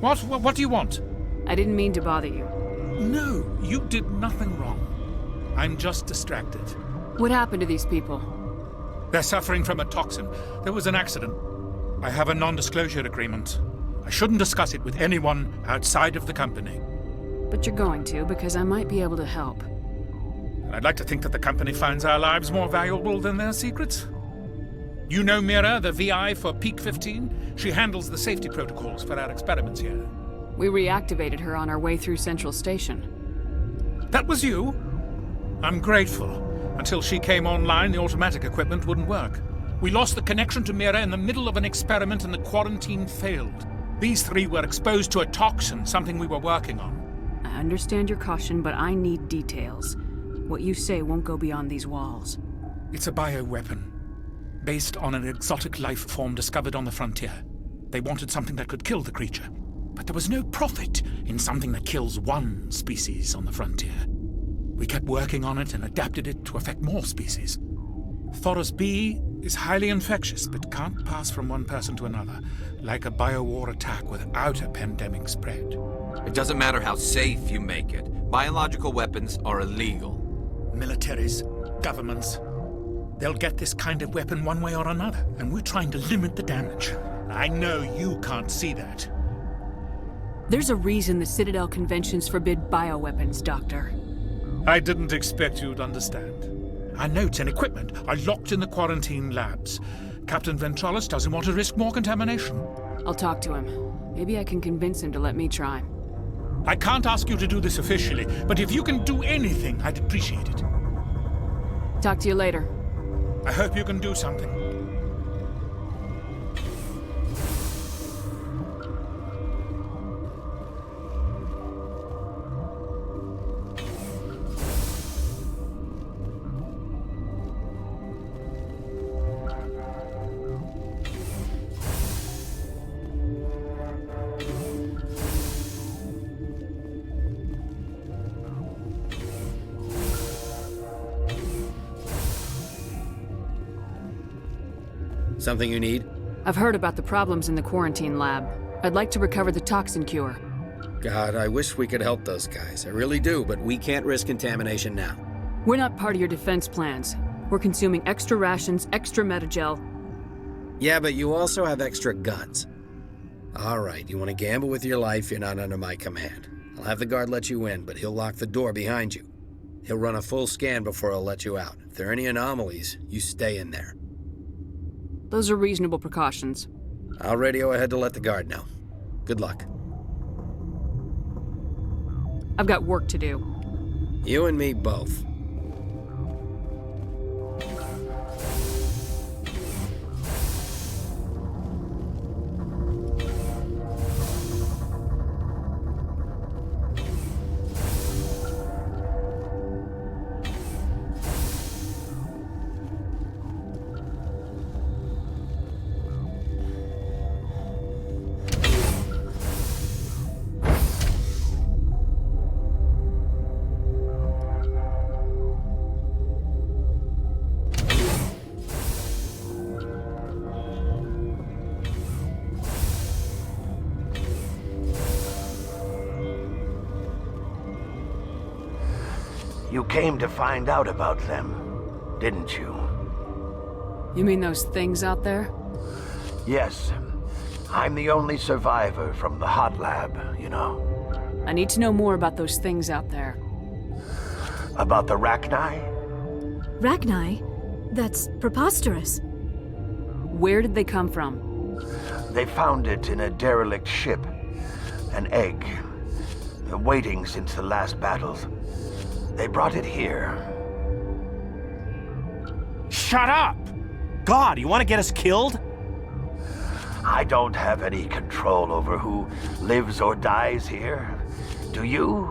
What do you want? I didn't mean to bother you. No, you did nothing wrong. I'm just distracted. What happened to these people? They're suffering from a toxin. There was an accident. I have a non-disclosure agreement. I shouldn't discuss it with anyone outside of the company. But you're going to, because I might be able to help. And I'd like to think that the company finds our lives more valuable than their secrets. You know Mira, the VI for Peak 15? She handles the safety protocols for our experiments here. We reactivated her on our way through Central Station. That was you? I'm grateful. Until she came online, the automatic equipment wouldn't work. We lost the connection to Mira in the middle of an experiment and the quarantine failed. These three were exposed to a toxin, something we were working on. I understand your caution, but I need details. What you say won't go beyond these walls. It's a bioweapon, based on an exotic life form discovered on the frontier. They wanted something that could kill the creature, but there was no profit in something that kills one species on the frontier. We kept working on it and adapted it to affect more species. Thoros B is highly infectious, but can't pass from one person to another, like a biowar attack without a pandemic spread. It doesn't matter how safe you make it. Biological weapons are illegal. Militaries, governments, they'll get this kind of weapon one way or another, and we're trying to limit the damage. I know you can't see that. There's a reason the Citadel conventions forbid bioweapons, Doctor. I didn't expect you'd understand. Our notes and equipment are locked in the quarantine labs. Captain Ventralis doesn't want to risk more contamination. I'll talk to him. Maybe I can convince him to let me try. I can't ask you to do this officially, but if you can do anything, I'd appreciate it. Talk to you later. I hope you can do something. Something you need? I've heard about the problems in the quarantine lab. I'd like to recover the toxin cure. God, I wish we could help those guys. I really do, but we can't risk contamination now. We're not part of your defense plans. We're consuming extra rations, extra metagel. Yeah, but you also have extra guns. All right, you want to gamble with your life, you're not under my command. I'll have the guard let you in, but he'll lock the door behind you. He'll run a full scan before he'll let you out. If there are any anomalies, you stay in there. Those are reasonable precautions. I'll radio ahead to let the guard know. Good luck. I've got work to do. You and me both. You came to find out about them, didn't you? You mean those things out there? Yes. I'm the only survivor from the hot lab, you know. I need to know more about those things out there. About the Rachni? Rachni? That's preposterous. Where did they come from? They found it in a derelict ship. An egg. Waiting since the last battles. They brought it here. Shut up! God, you want to get us killed? I don't have any control over who lives or dies here. Do you?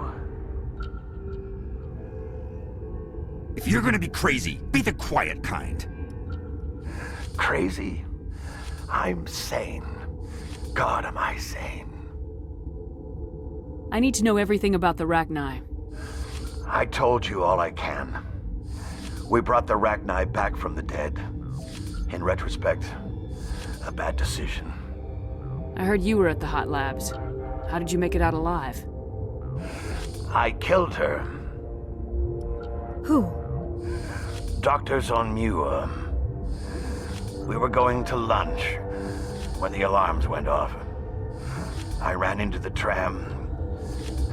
If you're gonna be crazy, be the quiet kind. Crazy? I'm sane. God, am I sane. I need to know everything about the Rachni. I told you all I can. We brought the Rachni back from the dead. In retrospect, a bad decision. I heard you were at the hot labs. How did you make it out alive? I killed her. Who? Doctors on Muir. We were going to lunch when the alarms went off. I ran into the tram,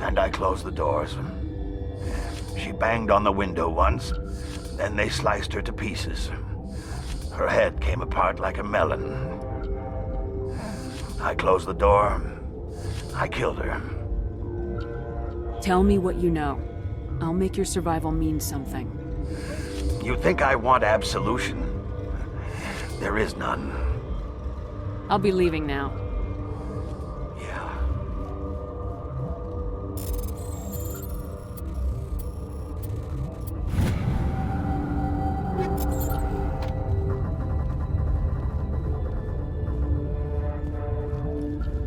and I closed the doors. She banged on the window once, then they sliced her to pieces. Her head came apart like a melon. I closed the door. I killed her. Tell me what you know. I'll make your survival mean something. You think I want absolution? There is none. I'll be leaving now. Yeah.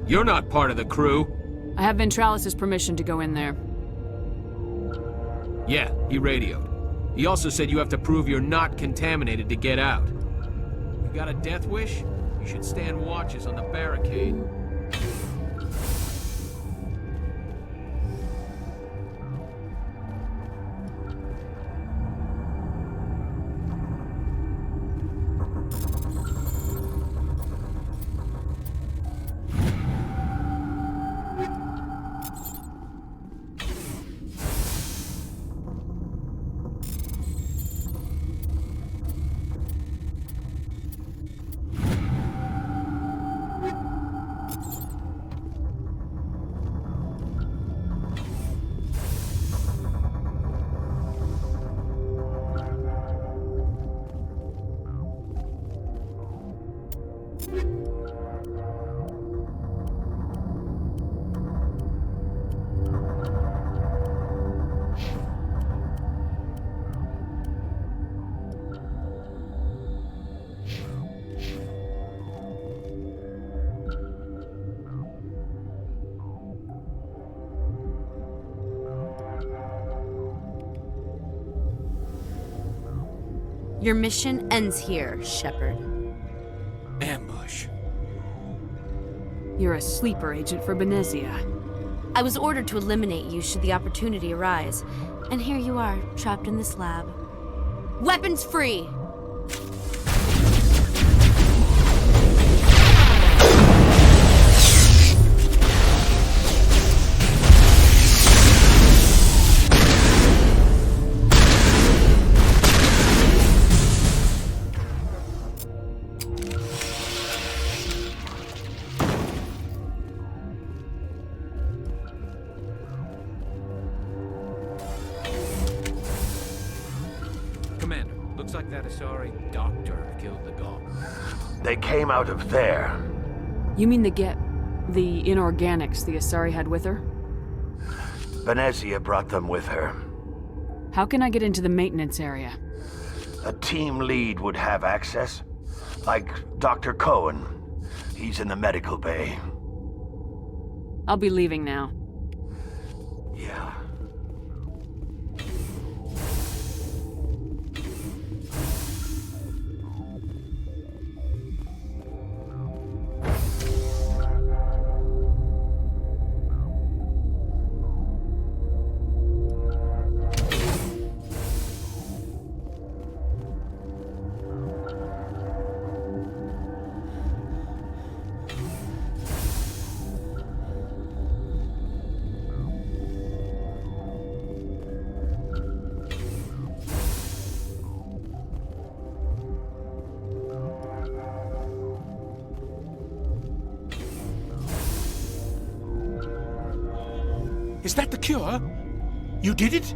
You're not part of the crew. I have Ventralis' permission to go in there. Yeah, he radioed. He also said you have to prove you're not contaminated to get out. You got a death wish? You should stand watches on the barricade. Your mission ends here, Shepard. Ambush. You're a sleeper agent for Benezia. I was ordered to eliminate you should the opportunity arise, and here you are, trapped in this lab. Weapons free! Commander, looks like that Asari doctor killed the dog. They came out of there. You mean the inorganics the Asari had with her? Benezia brought them with her. How can I get into the maintenance area? A team lead would have access. Like Dr. Cohen. He's in the medical bay. I'll be leaving now. Yeah. Is that the cure? You did it?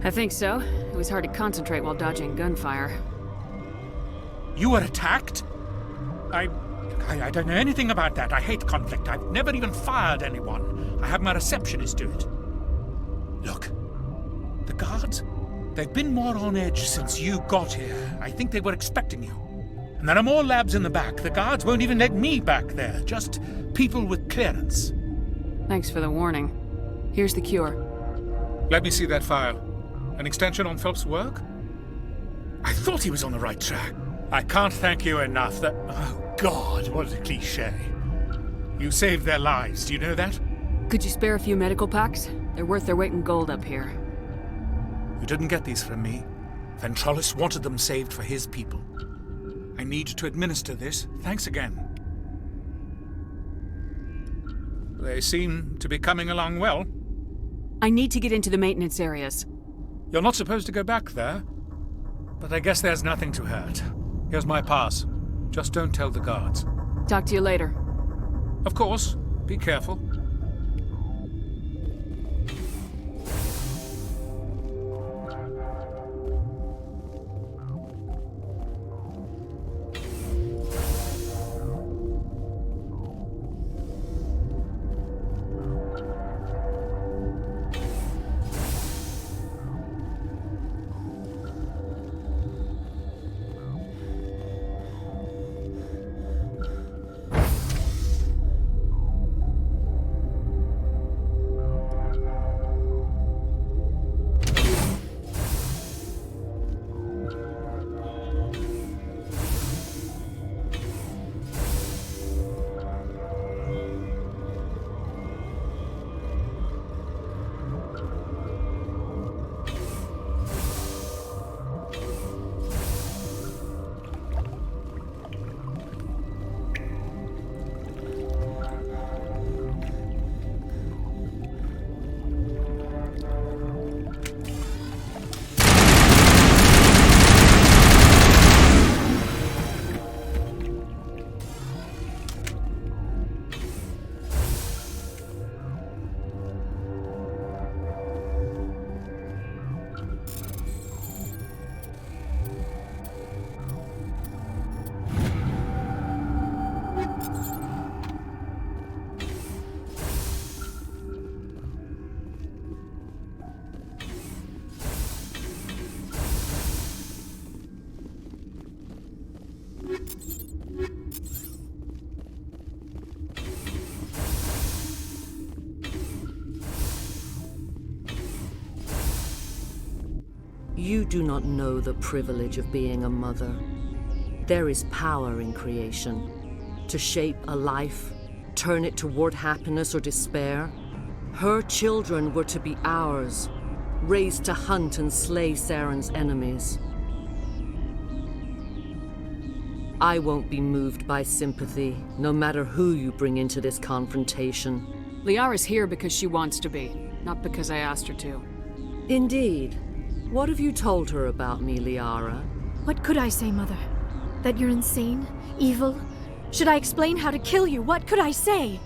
I think so. It was hard to concentrate while dodging gunfire. You were attacked? I don't know anything about that. I hate conflict. I've never even fired anyone. I have my receptionist do it. Look, the guards, they've been more on edge since you got here. I think they were expecting you. And there are more labs in the back. The guards won't even let me back there. Just people with clearance. Thanks for the warning. Here's the cure. Let me see that file. An extension on Phelps' work? I thought he was on the right track. I can't thank you enough oh God, what a cliche. You saved their lives, do you know that? Could you spare a few medical packs? They're worth their weight in gold up here. You didn't get these from me. Ventrolis wanted them saved for his people. I need to administer this. Thanks again. They seem to be coming along well. I need to get into the maintenance areas. You're not supposed to go back there, but I guess there's nothing to hurt. Here's my pass. Just don't tell the guards. Talk to you later. Of course. Be careful. You do not know the privilege of being a mother. There is power in creation. To shape a life, turn it toward happiness or despair. Her children were to be ours, raised to hunt and slay Saren's enemies. I won't be moved by sympathy, no matter who you bring into this confrontation. Liara's here because she wants to be, not because I asked her to. Indeed. What have you told her about me, Liara? What could I say, Mother? That you're insane? Evil? Should I explain how to kill you? What could I say?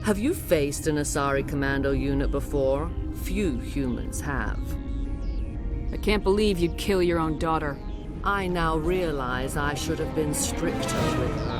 Have you faced an Asari commando unit before? Few humans have. I can't believe you'd kill your own daughter. I now realize I should have been stricter with her.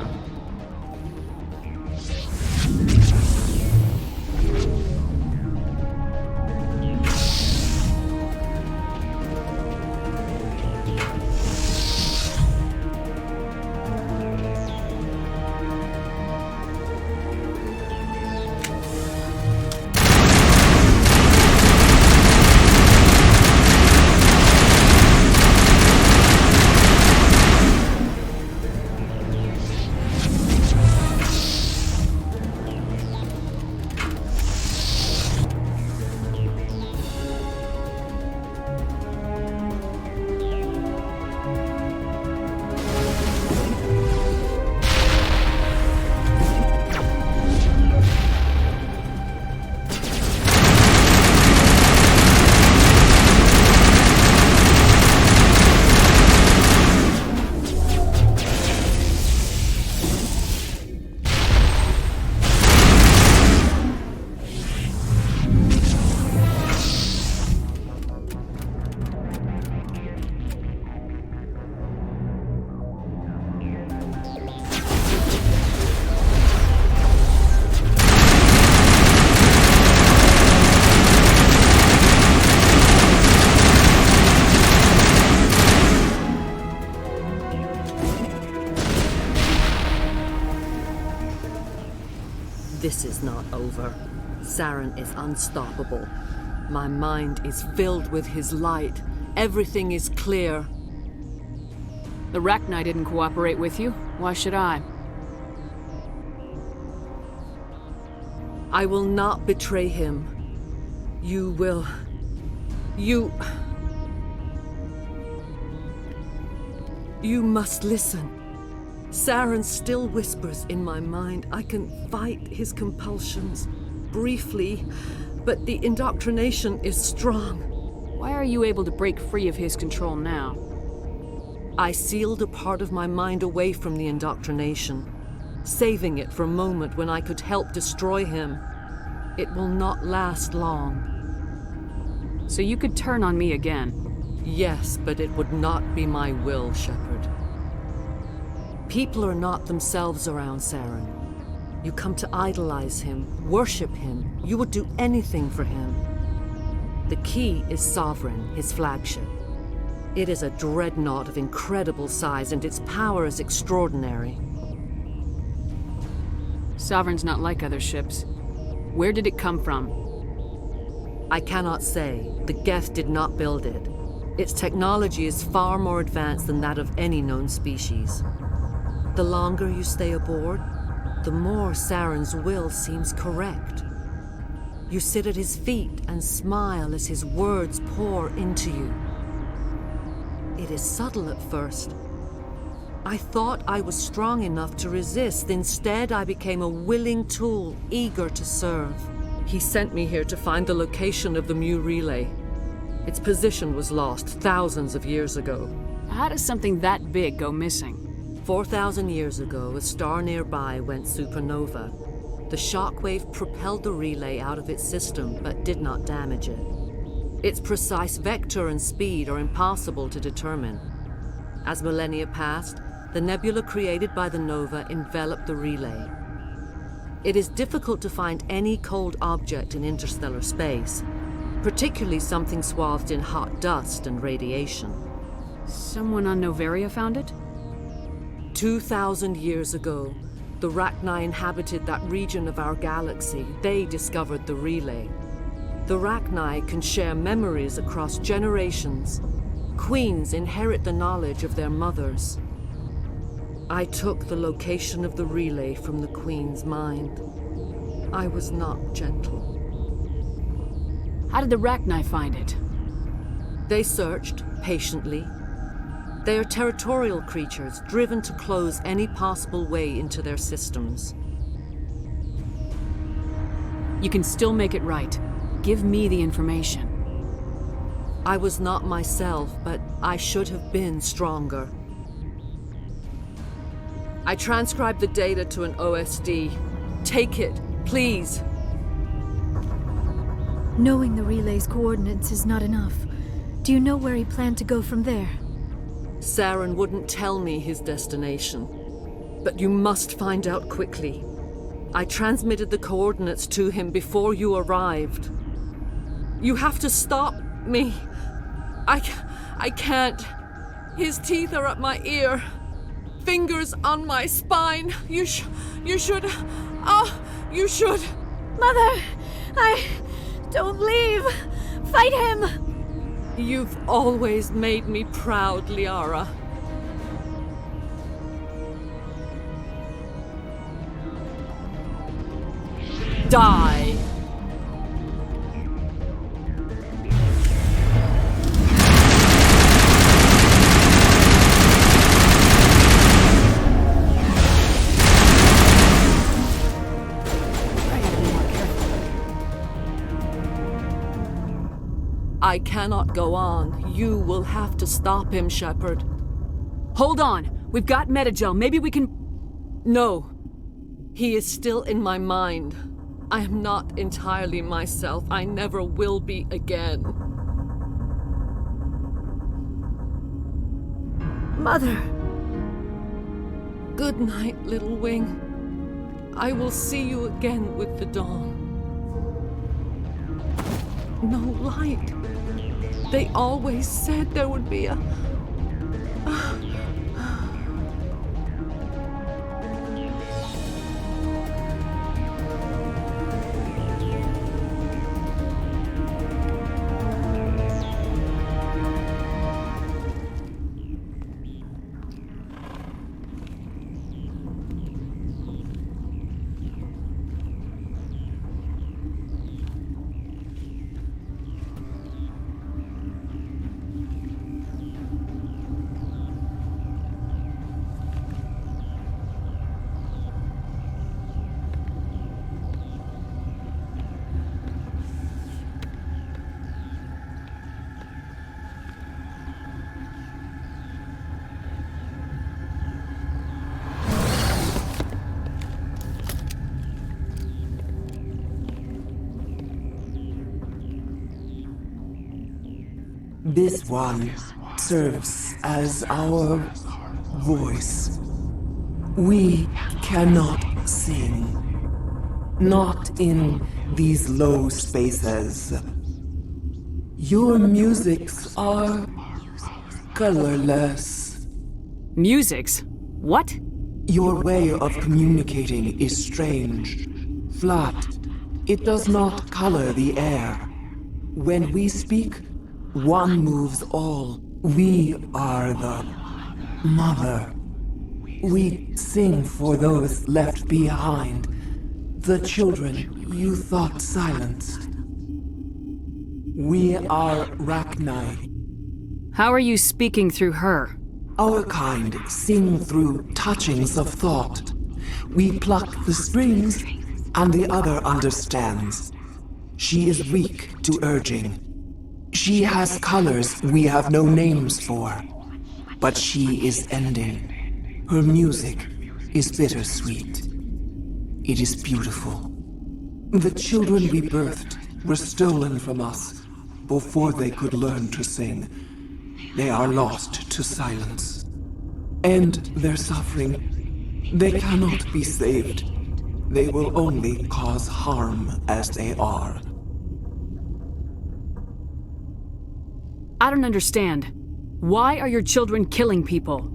This is not over. Saren is unstoppable. My mind is filled with his light. Everything is clear. The Rachni didn't cooperate with you. Why should I? I will not betray him. You will... You must listen. Saren still whispers in my mind. I can fight his compulsions, briefly, but the indoctrination is strong. Why are you able to break free of his control now? I sealed a part of my mind away from the indoctrination, saving it for a moment when I could help destroy him. It will not last long. So you could turn on me again? Yes, but it would not be my will, Shepard. People are not themselves around Saren. You come to idolize him, worship him. You would do anything for him. The key is Sovereign, his flagship. It is a dreadnought of incredible size, and its power is extraordinary. Sovereign's not like other ships. Where did it come from? I cannot say. The Geth did not build it. Its technology is far more advanced than that of any known species. The longer you stay aboard, the more Saren's will seems correct. You sit at his feet and smile as his words pour into you. It is subtle at first. I thought I was strong enough to resist. Instead, I became a willing tool, eager to serve. He sent me here to find the location of the Mu relay. Its position was lost thousands of years ago. How does something that big go missing? 4,000 years ago, a star nearby went supernova. The shockwave propelled the relay out of its system, but did not damage it. Its precise vector and speed are impossible to determine. As millennia passed, the nebula created by the nova enveloped the relay. It is difficult to find any cold object in interstellar space, particularly something swathed in hot dust and radiation. Someone on Noveria found it? 2,000 years ago, the Rachni inhabited that region of our galaxy. They discovered the relay. The Rachni can share memories across generations. Queens inherit the knowledge of their mothers. I took the location of the relay from the Queen's mind. I was not gentle. How did the Rachni find it? They searched, patiently. They are territorial creatures, driven to close any possible way into their systems. You can still make it right. Give me the information. I was not myself, but I should have been stronger. I transcribed the data to an OSD. Take it, please. Knowing the relay's coordinates is not enough. Do you know where he planned to go from there? Saren wouldn't tell me his destination. But you must find out quickly. I transmitted the coordinates to him before you arrived. You have to stop me. I can't. His teeth are at my ear. Fingers on my spine. You should. You should. Mother! Don't leave! Fight him! You've always made me proud, Liara. Die! I cannot go on. You will have to stop him, Shepard. Hold on! We've got Metagel. Maybe we can... No. He is still in my mind. I am not entirely myself. I never will be again. Mother! Good night, little wing. I will see you again with the dawn. No light. They always said there would be a... This one serves as our voice. We cannot sing. Not in these low spaces. Your musics are colorless. Musics? What? Your way of communicating is strange. Flat. It does not color the air. When we speak, one moves all. We are the mother. We sing for those left behind. The children you thought silenced. We are Rachni. How are you speaking through her? Our kind sing through touchings of thought. We pluck the strings, and the other understands. She is weak to urging. She has colors we have no names for. But she is ending. Her music is bittersweet. It is beautiful. The children we birthed were stolen from us before they could learn to sing. They are lost to silence. And their suffering, they cannot be saved. They will only cause harm as they are. I don't understand. Why are your children killing people?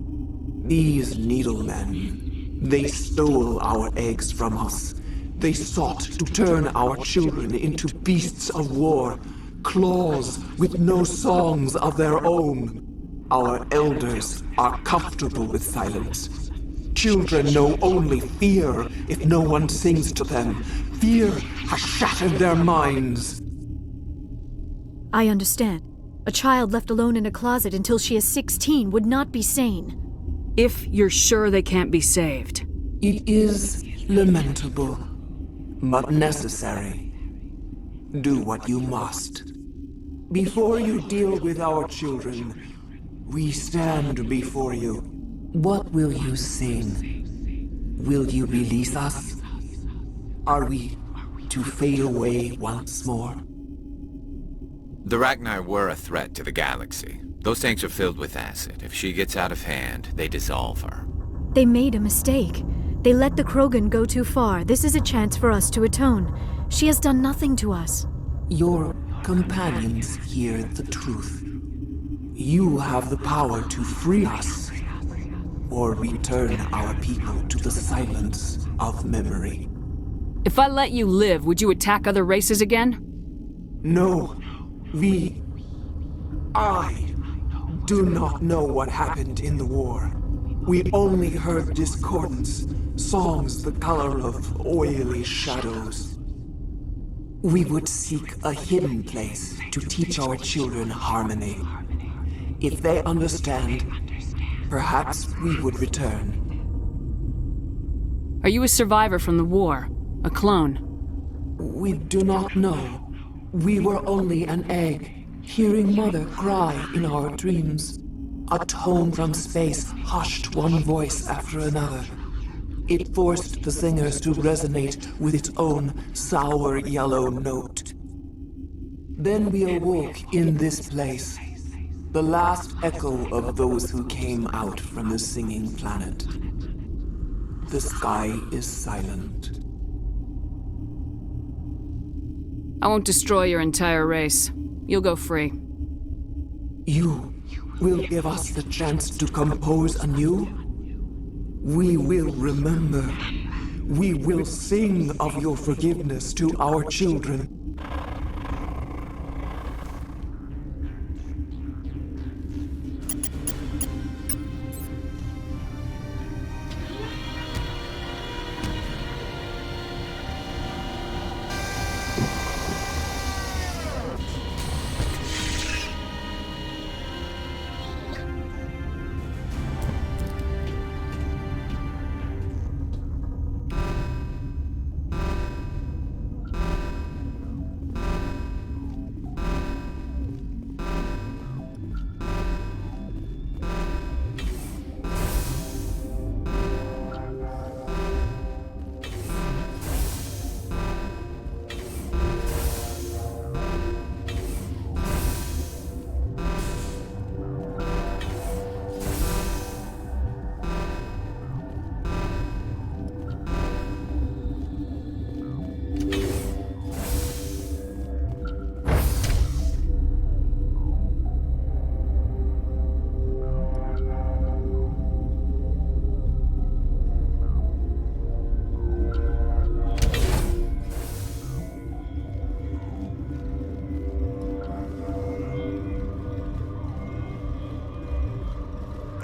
These needlemen, they stole our eggs from us. They sought to turn our children into beasts of war, claws with no songs of their own. Our elders are comfortable with silence. Children know only fear if no one sings to them. Fear has shattered their minds. I understand. A child left alone in a closet until she is 16 would not be sane. If you're sure they can't be saved. It is lamentable, but necessary. Do what you must. Before you deal with our children, we stand before you. What will you sing? Will you release us? Are we to fade away once more? The Rachni were a threat to the galaxy. Those tanks are filled with acid. If she gets out of hand, they dissolve her. They made a mistake. They let the Krogan go too far. This is a chance for us to atone. She has done nothing to us. Your companions hear the truth. You have the power to free us, or return our people to the silence of memory. If I let you live, would you attack other races again? No. I do not know what happened in the war. We only heard discordance, songs the color of oily shadows. We would seek a hidden place to teach our children harmony. If they understand, perhaps we would return. Are you a survivor from the war? A clone? We do not know. We were only an egg, hearing Mother cry in our dreams. A tone from space hushed one voice after another. It forced the singers to resonate with its own sour yellow note. Then we awoke in this place, the last echo of those who came out from the singing planet. The sky is silent. I won't destroy your entire race. You'll go free. You will give us the chance to compose anew? We will remember. We will sing of your forgiveness to our children.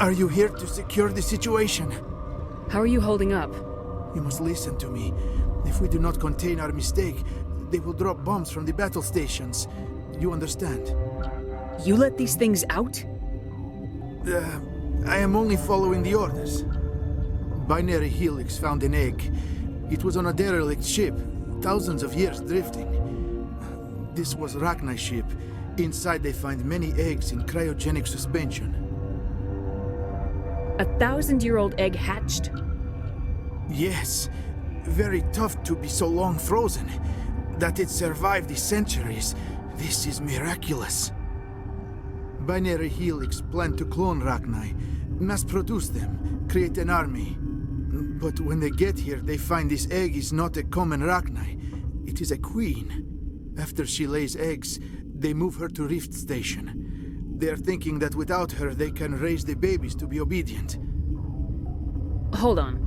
Are you here to secure the situation? How are you holding up? You must listen to me. If we do not contain our mistake, they will drop bombs from the battle stations. You understand? You let these things out? I am only following the orders. Binary Helix found an egg. It was on a derelict ship, thousands of years drifting. This was Rachni's ship. Inside they find many eggs in cryogenic suspension. A 1,000-year-old egg hatched? Yes. Very tough to be so long frozen. That it survived the centuries. This is miraculous. Binary Helix planned to clone Rachni, mass produce them, create an army. But when they get here, they find this egg is not a common Rachni. It is a queen. After she lays eggs, they move her to Rift Station. They are thinking that without her, they can raise the babies to be obedient. Hold on.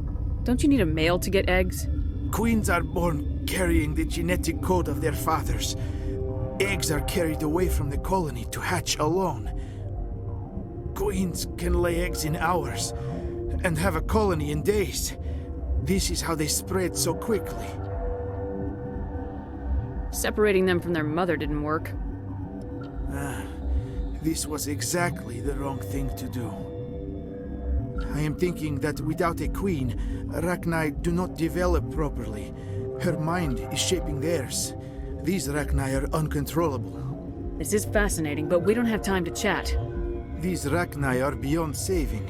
Don't you need a male to get eggs? Queens are born carrying the genetic code of their fathers. Eggs are carried away from the colony to hatch alone. Queens can lay eggs in hours and have a colony in days. This is how they spread so quickly. Separating them from their mother didn't work. This was exactly the wrong thing to do. I am thinking that without a queen, Rachni do not develop properly. Her mind is shaping theirs. These Rachni are uncontrollable. This is fascinating, but we don't have time to chat. These Rachni are beyond saving.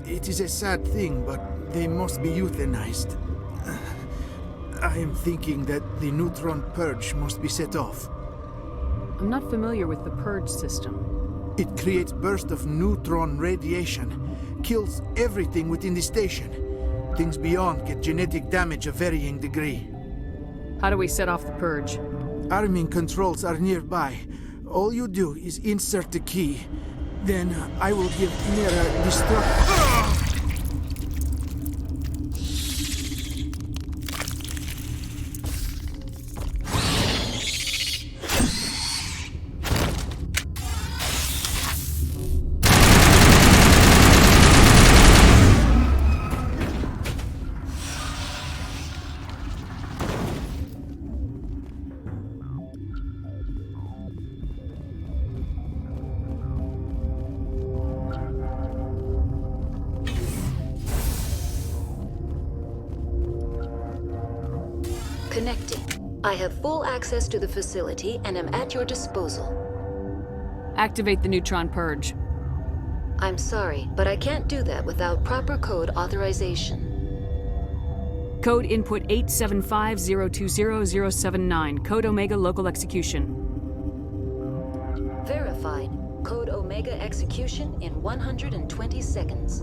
It is a sad thing, but they must be euthanized. I am thinking that the neutron purge must be set off. I'm not familiar with the purge system. It creates bursts of neutron radiation, kills everything within the station. Things beyond get genetic damage of varying degree. How do we set off the purge? Arming controls are nearby. All you do is insert the key. Then I will give Mira destruct. Connecting. I have full access to the facility and am at your disposal. Activate the neutron purge. I'm sorry, but I can't do that without proper code authorization. Code input 875020079. Code Omega local execution. Verified. Code Omega execution in 120 seconds.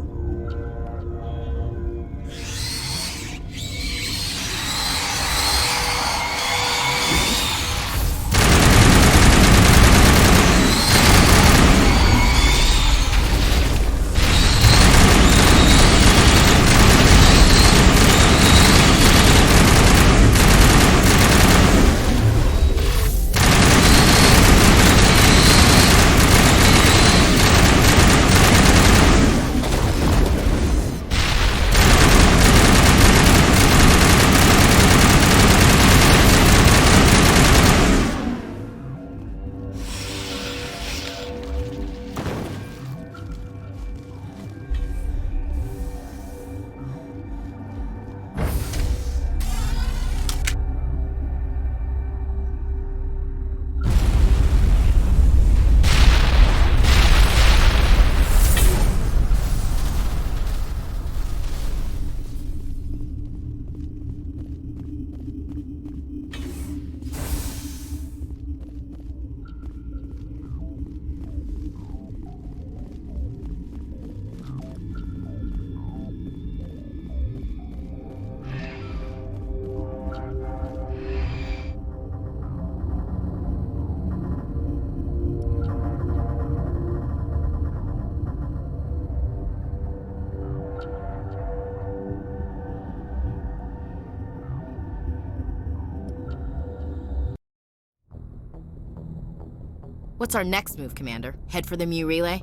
What's our next move, Commander? Head for the Mu relay?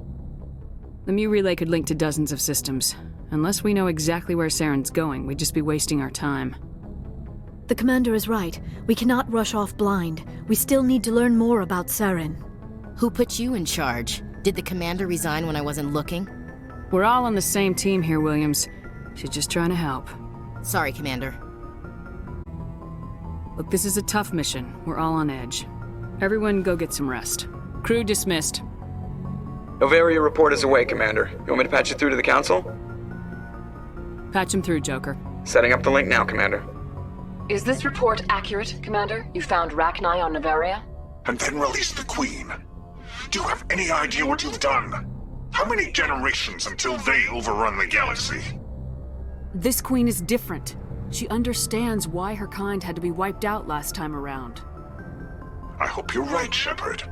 The Mu relay could link to dozens of systems. Unless we know exactly where Saren's going, we'd just be wasting our time. The commander is right. We cannot rush off blind. We still need to learn more about Saren. Who put you in charge? Did the commander resign when I wasn't looking? We're all on the same team here, Williams. She's just trying to help. Sorry, Commander. Look, this is a tough mission. We're all on edge. Everyone go get some rest. Crew dismissed. Novaria report is away, Commander. You want me to patch it through to the Council? Patch him through, Joker. Setting up the link now, Commander. Is this report accurate, Commander? You found Rachni on Novaria? And then released the Queen. Do you have any idea what you've done? How many generations until they overrun the galaxy? This Queen is different. She understands why her kind had to be wiped out last time around. I hope you're right, Shepard.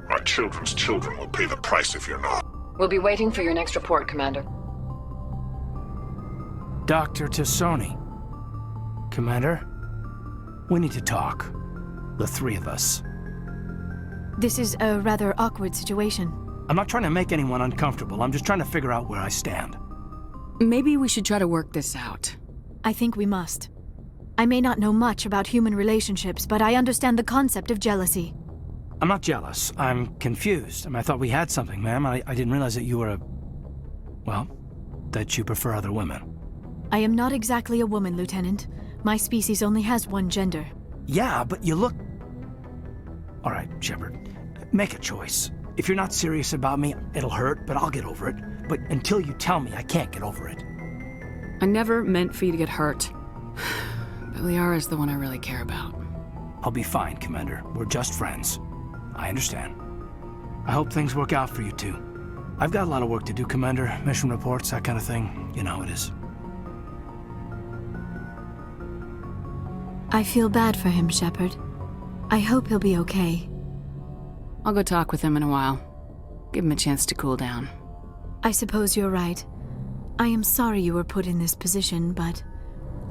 Our children's children will pay the price if you're not. We'll be waiting for your next report, Commander. Dr. Tassoni. Commander, we need to talk. The three of us. This is a rather awkward situation. I'm not trying to make anyone uncomfortable. I'm just trying to figure out where I stand. Maybe we should try to work this out. I think we must. I may not know much about human relationships, but I understand the concept of jealousy. I'm not jealous. I'm confused. I thought we had something, ma'am. I didn't realize that you were a... well, that you prefer other women. I am not exactly a woman, Lieutenant. My species only has one gender. Yeah, but you look... All right, Shepard. Make a choice. If you're not serious about me, it'll hurt, but I'll get over it. But until you tell me, I can't get over it. I never meant for you to get hurt. But Liara's the one I really care about. I'll be fine, Commander. We're just friends. I understand. I hope things work out for you, too. I've got a lot of work to do, Commander. Mission reports, that kind of thing. You know how it is. I feel bad for him, Shepard. I hope he'll be okay. I'll go talk with him in a while. Give him a chance to cool down. I suppose you're right. I am sorry you were put in this position, but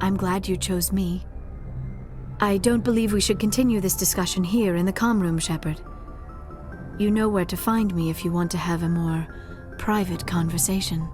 I'm glad you chose me. I don't believe we should continue this discussion here in the comm room, Shepard. You know where to find me if you want to have a more private conversation.